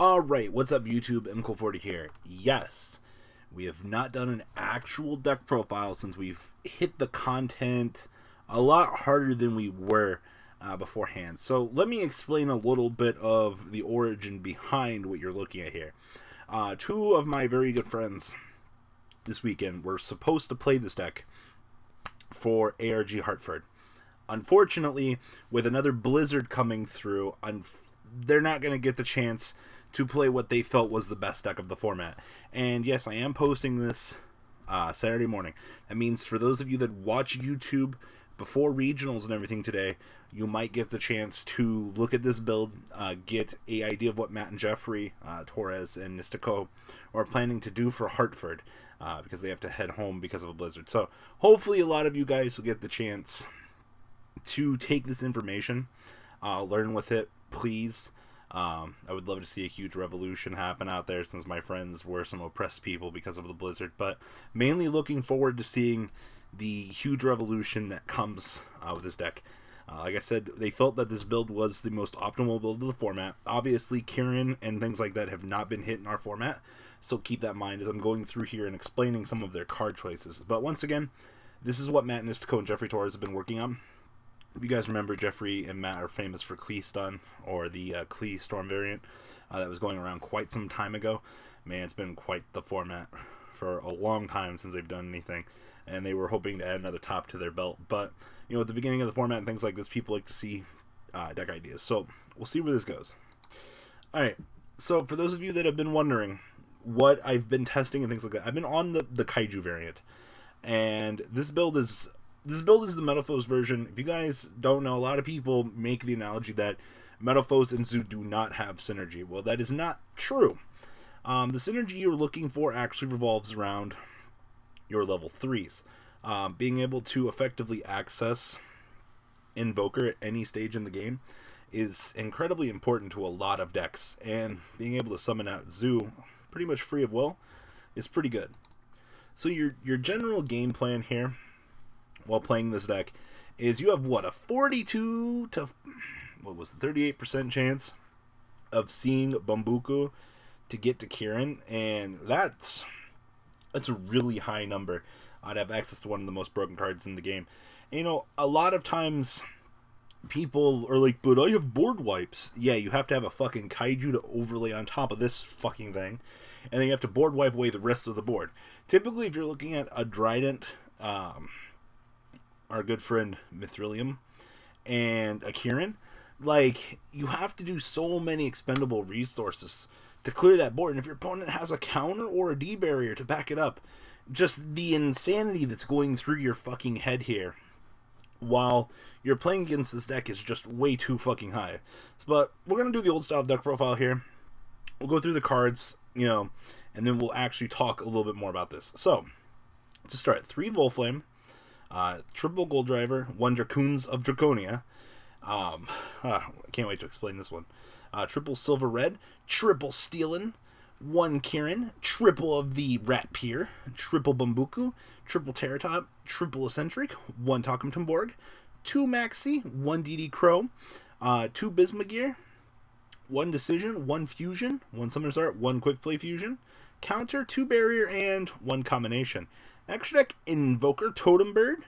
Alright, what's up YouTube? MCO40 here. Yes, we have not done an actual deck profile since we've hit the content a lot harder than we were beforehand. So let me explain a little bit of the origin behind what you're looking at here. Two of my very good friends this weekend were supposed to play this deck for ARG Hartford. Unfortunately, with another blizzard coming through, they're not going to get the chance to play what they felt was the best deck of the format. And yes, I am posting this Saturday morning. That means for those of you that watch YouTube before regionals and everything today, you might get the chance to look at this build, get an idea of what Matt and Jeffrey, Torres and Nistico are planning to do for Hartford, because they have to head home because of a blizzard. So hopefully a lot of you guys will get the chance to take this information, learn with it, please. I would love to see a huge revolution happen out there, since my friends were some oppressed people because of the blizzard, but mainly looking forward to seeing the huge revolution that comes with this deck. Like I said, they felt that this build was the most optimal build of the format. Obviously, Kirin and things like that have not been hit in our format, so keep that in mind as I'm going through here and explaining some of their card choices. But once again, this is what Matt Nistico and Jeffrey Torres have been working on. If you guys remember, Jeffrey and Matt are famous for Klee Stun, or the Klee Storm variant that was going around quite some time ago. Man, it's been quite the format for a long time since they've done anything, and they were hoping to add another top to their belt. But, you know, at the beginning of the format and things like this, people like to see deck ideas. So, we'll see where this goes. Alright, so for those of you that have been wondering what I've been testing and things like that, I've been on the Kaiju variant, and this build is the Metalfoe's version. If you guys don't know, a lot of people make the analogy that Metalfoes and Zoo do not have synergy. Well, that is not true. The synergy you're looking for actually revolves around your level 3s. Being able to effectively access Invoker at any stage in the game is incredibly important to a lot of decks, and being able to summon out Zoo pretty much free of will is pretty good. So your general game plan here while playing this deck is you have what, a 42 to what was the 38% chance of seeing Bambuku to get to Kirin, and that's a really high number. I'd have access to one of the most broken cards in the game. And, you know, a lot of times people are like, but I have board wipes. Yeah, you have to have a fucking kaiju to overlay on top of this fucking thing, and then you have to board wipe away the rest of the board. Typically, if you're looking at a Trident, our good friend Mithrilium, and a Kirin, like, you have to do so many expendable resources to clear that board, and if your opponent has a counter or a D barrier to back it up, just the insanity that's going through your fucking head here while you're playing against this deck is just way too fucking high. But we're gonna do the old style deck profile here. We'll go through the cards, you know, and then we'll actually talk a little bit more about this. So to start, 3 Volflame, triple Gold Driver, 1 Dracoons of Draconia. I can't wait to explain this one. Triple Silver Red, triple Steelin, 1 Kirin, triple of the Rat Pier, triple Bambuku, triple Terratop, triple Eccentric, 1 Takumtumborg, 2 Maxi, 1 DD Crow, 2 Bismugear, 1 Decision, 1 Fusion, 1 Summoner's Art, 1 Quick Play Fusion, Counter, 2 Barrier, and 1 Combination. Extra deck, Invoker, Totem Bird,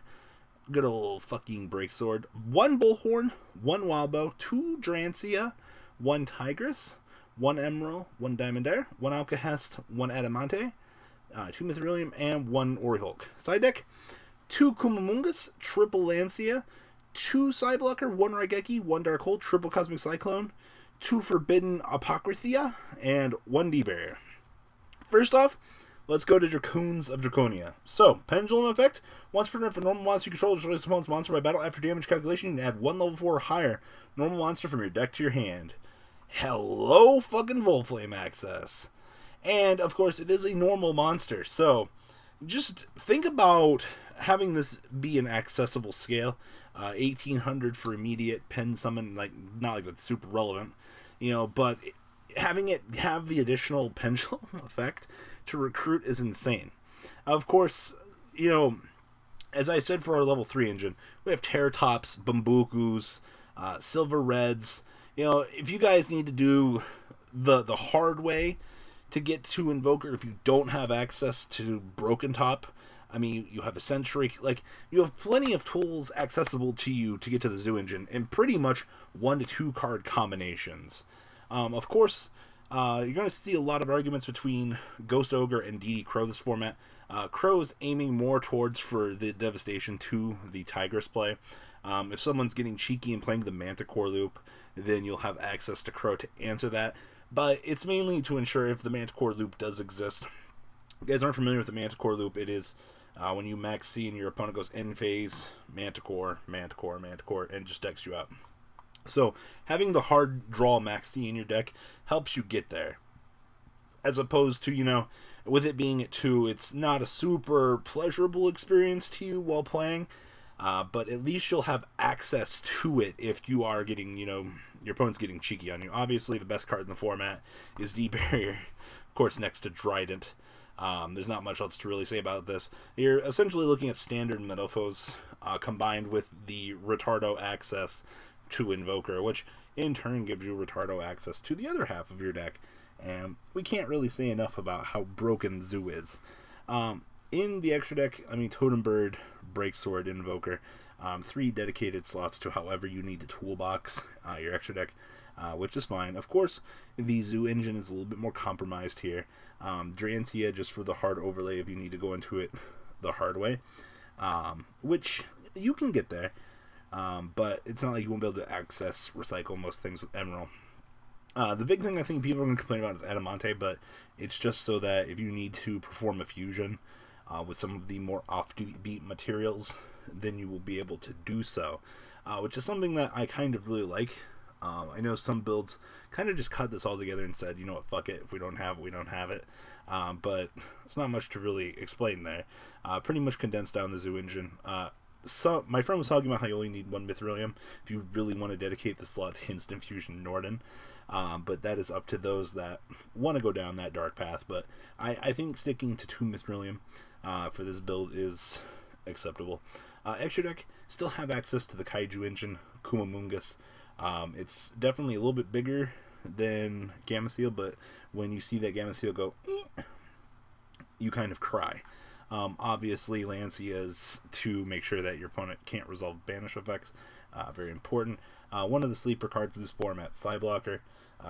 good old fucking Breaksword, 1 Bullhorn, 1 Wildbow, 2 Drancia, 1 Tigress, 1 Emerald, 1 Diamondaire, 1 Alcahest, 1 Adamante, 2 Mithrilium, and 1 Orihulk. Side deck, 2 Kumamungus, triple Lancia, 2 Psyblocker, 1 Raigeki, 1 Dark Hole, triple Cosmic Cyclone, 2 Forbidden Apocrythia, and 1 D-Barrier. First off, let's go to Dracoons of Draconia. So, Pendulum Effect. Once per turn, for normal monster you control, destroy this opponent's monster by battle. After damage calculation, you can add 1 level 4 or higher normal monster from your deck to your hand. Hello, fucking Volflame access. And, of course, it is a normal monster. So, just think about having this be an accessible scale. 1800 for immediate pen summon, like, not like that's super relevant, you know, but having it have the additional pendulum effect to recruit is insane. Of course, you know, as I said for our level 3 engine, we have Terratops, Bambukus, Silver Reds. You know, if you guys need to do the hard way to get to Invoker if you don't have access to Broken Top. I mean, you have a Century, like, you have plenty of tools accessible to you to get to the Zoo Engine, and pretty much 1 to 2 card combinations. Of course, you're going to see a lot of arguments between Ghost Ogre and DD Crow this format. Crow's aiming more towards for the devastation to the Tigress play. If someone's getting cheeky and playing the Manticore loop, then you'll have access to Crow to answer that. But it's mainly to ensure if the Manticore loop does exist. If you guys aren't familiar with the Manticore loop, it is when you max C and your opponent goes end phase, Manticore, Manticore, Manticore, and just decks you out. So having the hard draw max C in your deck helps you get there. As opposed to, you know, with it being at 2, it's not a super pleasurable experience to you while playing. But at least you'll have access to it if you are getting, you know, your opponent's getting cheeky on you. Obviously, the best card in the format is D-Barrier, of course, next to Trident. There's not much else to really say about this. You're essentially looking at standard Metalfoes combined with the Retardo access to Invoker, which in turn gives you Retardo access to the other half of your deck. And we can't really say enough about how broken Zoo is. In the extra deck, I mean, Totem Bird, Breaksword, Invoker, 3 dedicated slots to however you need to toolbox your extra deck, which is fine. Of course, the Zoo Engine is a little bit more compromised here. Drancia, just for the hard overlay if you need to go into it the hard way, which you can get there, but it's not like you won't be able to access, recycle most things with Emerald. The big thing I think people are going to complain about is Adamante, but it's just so that if you need to perform a fusion with some of the more offbeat materials, then you will be able to do so, which is something that I kind of really like. I know some builds kind of just cut this all together and said, you know what, fuck it, if we don't have it, we don't have it. But it's not much to really explain there. Pretty much condensed down the Zoo Engine. So my friend was talking about how you only need 1 Mithrilium if you really want to dedicate the slot to Instant Fusion Norden. But that is up to those that want to go down that dark path. But I think sticking to 2 Mithrilium for this build is acceptable. Extra deck still have access to the Kaiju Engine, Kumamungus. It's definitely a little bit bigger than Gameciel, but when you see that Gameciel go, you kind of cry. Obviously, Lancia's to make sure that your opponent can't resolve banish effects. Very important. One of the sleeper cards of this format, Psyblocker,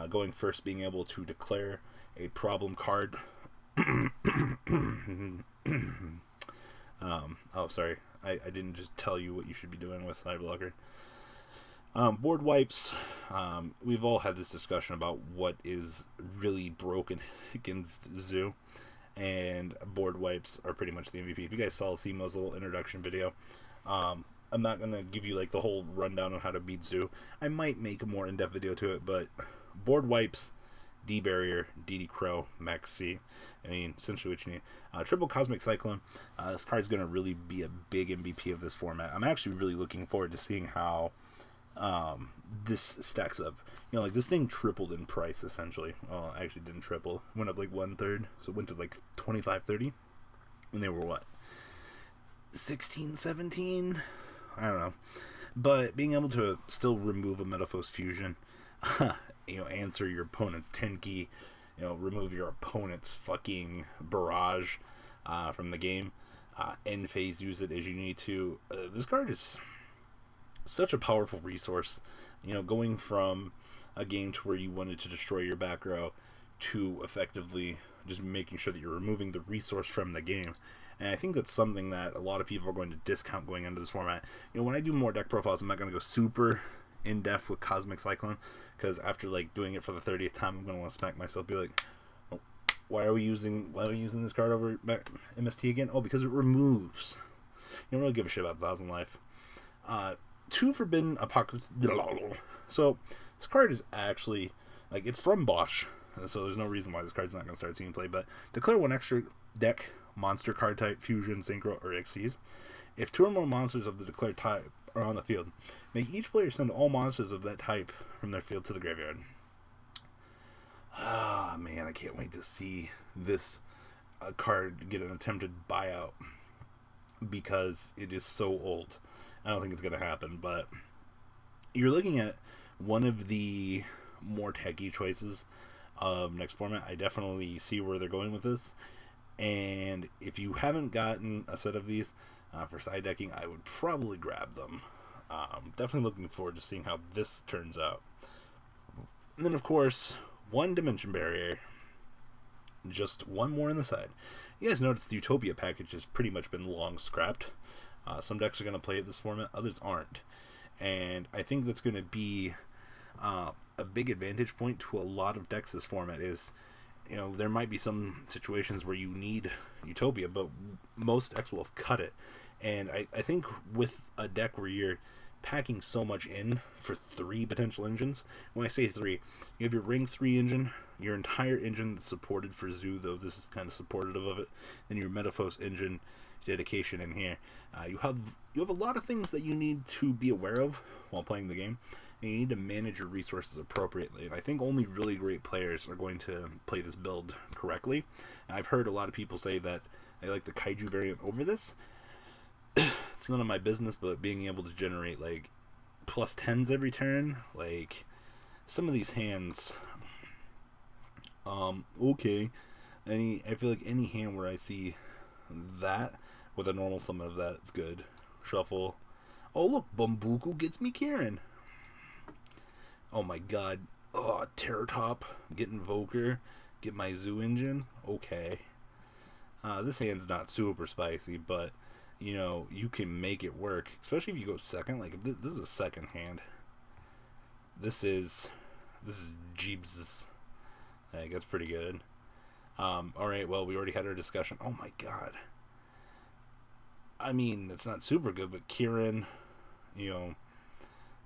going first, being able to declare a problem card. Oh, sorry. I didn't just tell you what you should be doing with Psyblocker. Board wipes. We've all had this discussion about what is really broken against Zoo. And board wipes are pretty much the MVP. If you guys saw Simo's little introduction video, I'm not going to give you like the whole rundown on how to beat Zoo. I might make a more in-depth video to it, but board wipes, D-Barrier, DD Crow, Max C. I mean, essentially what you need. Triple Cosmic Cyclone. This card's going to really be a big MVP of this format. I'm actually really looking forward to seeing how this stacks up. You know, like, this thing tripled in price, essentially. Well, it actually didn't triple. It went up like 1/3, so it went to like 25, 30. And they were what? 16, 17? I don't know. But being able to still remove a Metalfoe's fusion, you know, answer your opponent's Tenki, you know, remove your opponent's fucking barrage from the game, end phase, use it as you need to. This card is such a powerful resource. You know, going from a game to where you wanted to destroy your back row to effectively just making sure that you're removing the resource from the game. And I think that's something that a lot of people are going to discount going into this format. You know, when I do more deck profiles, I'm not going to go super in-depth with Cosmic Cyclone, because after like doing it for the 30th time, I'm going to want to smack myself, be like, oh, why are we using this card over MST again? Oh, because it removes. You don't really give a shit about 1,000 life. 2 Forbidden Apocalypse. So this card is actually, like, it's from Bosch, so there's no reason why this card's not going to start seeing play. But declare 1 extra deck monster card type, fusion, synchro, or Xyz. If 2 or more monsters of the declared type are on the field, make each player send all monsters of that type from their field to the graveyard. Ah, man, I can't wait to see this card get an attempted buyout, because it is so old. I don't think it's going to happen, but you're looking at one of the more techy choices of next format. I definitely see where they're going with this, and if you haven't gotten a set of these for side decking, I would probably grab them. Definitely looking forward to seeing how this turns out. And then, of course, one dimension barrier. Just one more on the side. You guys noticed the Utopia package has pretty much been long scrapped. Some decks are going to play it this format, others aren't. And I think that's going to be a big advantage point to a lot of decks this format is, you know, there might be some situations where you need Utopia, but most decks will have cut it. And I think with a deck where you're packing so much in for 3 potential engines, when I say 3, you have your Ring 3 engine, your entire engine that's supported for Zoo, though this is kind of supportive of it, then your Metalfoe engine dedication in here. You have a lot of things that you need to be aware of while playing the game, and you need to manage your resources appropriately. And I think only really great players are going to play this build correctly. And I've heard a lot of people say that they like the Kaiju variant over this. It's none of my business, but being able to generate like plus 10s every turn, like some of these hands, okay. I feel like any hand where I see that with a normal summon of that, it's good. Shuffle. Oh look, Bumbuku gets me Kirin. Oh my god. Oh, Terror Top. Get Invoker. Get my Zoo engine. Okay. This hand's not super spicy, but you know, you can make it work, especially if you go second. Like, if this is a second hand. This is Jeebs. Like, that's pretty good. Alright, well, we already had our discussion. Oh my god. I mean, it's not super good, but Kirin, you know,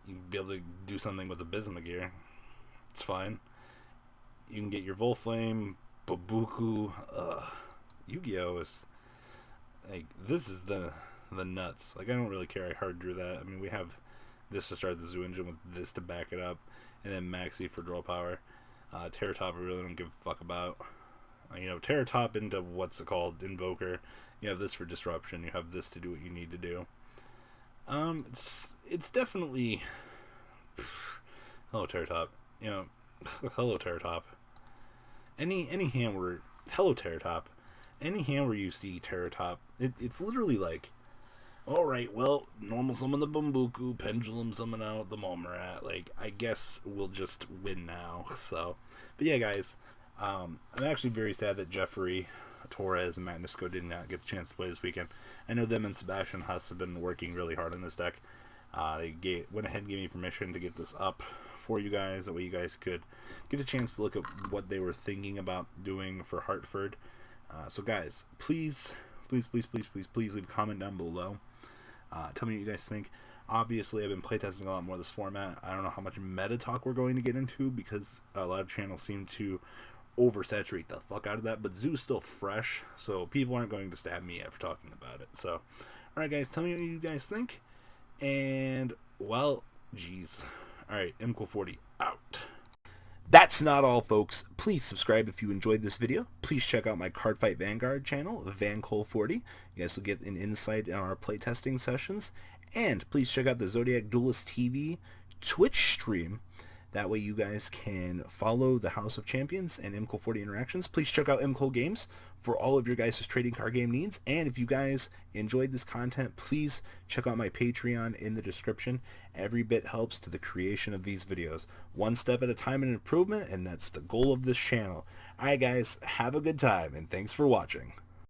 you can be able to do something with the Bismugear. It's fine. You can get your Volflame, Babuku. Yugioh is... like, this is the nuts. Like, I don't really care. I hard drew that. I mean, we have this to start the Zoo engine with this to back it up, and then Maxi for draw power. Terror Top I really don't give a fuck about. You know, Terror Top into what's it called, Invoker. You have this for disruption. You have this to do what you need to do. It's definitely... hello, Terror Top. You know, hello, Terror Top. Any hand where... hello, Terror Top. Any hand where you see Terror Top, it's literally like, alright, well, normal summon the Bumbuku, pendulum summon out the Momarat. Like, I guess we'll just win now. So, but yeah, guys, I'm actually very sad that Jeffrey Torres and Matt Nisco did not get the chance to play this weekend. I know them and Sebastian Huss have been working really hard on this deck. They went ahead and gave me permission to get this up for you guys. That way you guys could get a chance to look at what they were thinking about doing for Hartford. So guys, please leave a comment down below. Tell me what you guys think. Obviously, I've been playtesting a lot more of this format. I don't know how much meta talk we're going to get into because a lot of channels seem to oversaturate the fuck out of that. But Zoo's still fresh, so people aren't going to stab me for talking about it. So, alright guys, tell me what you guys think. And, well, geez. Alright, MCool40 out. That's not all, folks. Please subscribe if you enjoyed this video. Please check out my Cardfight Vanguard channel, VanCole40. You guys will get an insight on our playtesting sessions. And please check out the Zoodiac Duelist TV Twitch stream. That way you guys can follow the House of Champions and MCool40 interactions. Please check out MCool Games for all of your guys' trading card game needs. And if you guys enjoyed this content, please check out my Patreon in the description. Every bit helps to the creation of these videos. One step at a time in improvement, and that's the goal of this channel. Alright guys, have a good time, and thanks for watching.